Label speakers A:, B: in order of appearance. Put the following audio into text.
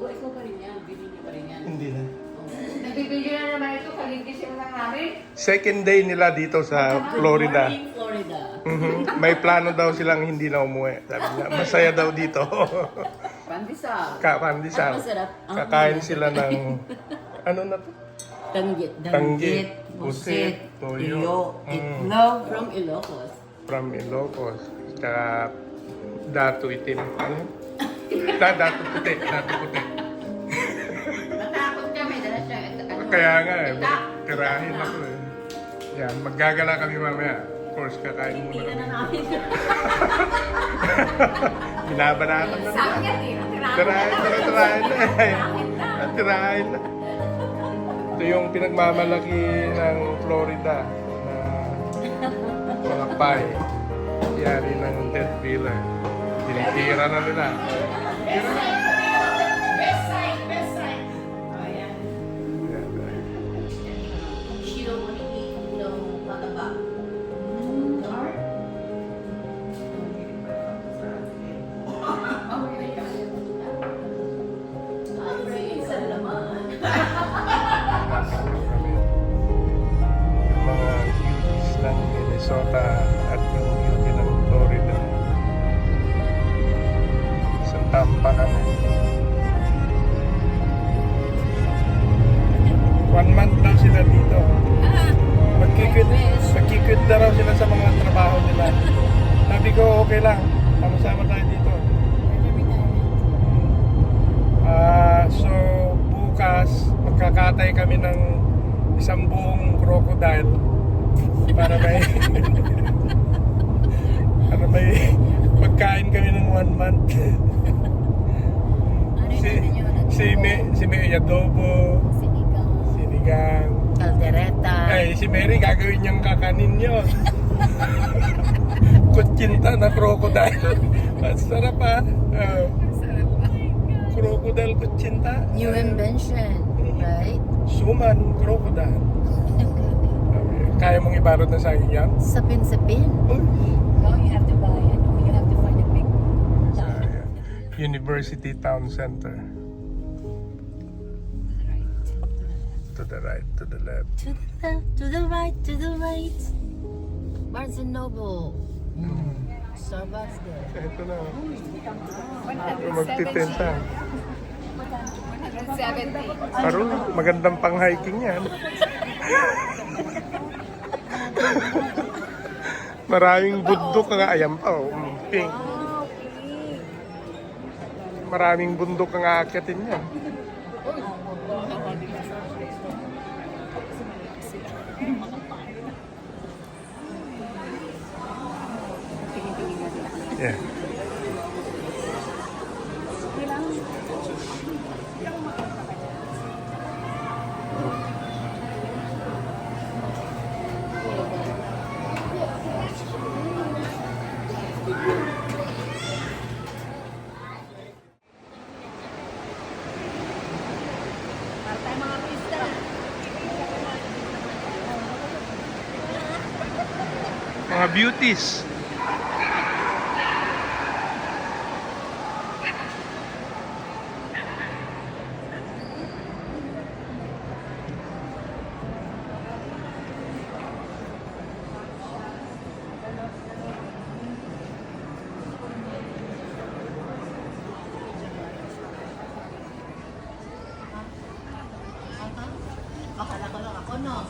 A: O, ikaw pa rin yan. Bili niya pa rin yan.
B: Hindi na.
C: Nagbibigyo na naman ito, kaligisin lang namin.
B: Second day nila dito sa Florida.
A: Good morning, Florida.
B: May plano daw silang hindi na umuwi. Sabi niya, masaya daw dito.
A: Pandesal.
B: Pandesal.
A: Ang masarap. Ang
B: Kakain
A: masarap.
B: sila ng, ano na to?
A: Tanggit.
B: Tanggit,
A: Busit.
B: busit, toyo.
A: Itlog. From Ilocos.
B: From Ilocos. Tsaka dato itim. Ano? Dato puti. Dato puti.
C: Natakot kami, dala siya.
B: Kaya nga eh, tirahin ako eh. Yan, maggagala kami mamaya. Of course, kakain muna
A: Hindi na
B: kami.
A: namin.
B: Binabanatan na nila.
C: Sakit eh,
B: Tirahin na eh. Tirahin na. Ito yung pinagmamalaki ng Florida na mga pie. Yari ng death dealer. Tinitira na nila.
C: Best side, best side. Ayan.
A: She don't want to eat no mataba. Sa laman.
B: Yung mga beauties ng Minnesota at yung beauty ng Florida. Isang tampakan eh. 1 month lang sila dito. Magkikit na raw sila sa mga trabaho nila. Sabi ko, okay lang. Sama-sama tayo dito. So, bukas, magkakatay kami ng isang buong crocodile para may pagkain kami ng 1 month. Si May adobo, sinigang.
A: Caldereta.
B: Ay, si Mary gagawin niyang kakanin yun. Kutsinta na crocodile. Ang sarap ah. Crocodile kutsinta.
A: New invention, right?
B: Suman crocodile. Kaya mong ibalot na sa akin yan?
A: Sapin-sapin.
B: Uy.
A: No, you have to buy it. No, you have to find a big
B: University Town Center. To the right, to the left.
A: To the left, to the right, to the right. Barnes and Noble. Starbucks there.
B: Ito na. Magtitensa.
C: 170.
B: Parang magandang pang-hiking yan. Maraming bundok nga. Ayan pa, oh. Pink. Maraming bundok ang aakyatin yan. Yeah. Mga beauties.
A: Akala ko lang ako, no?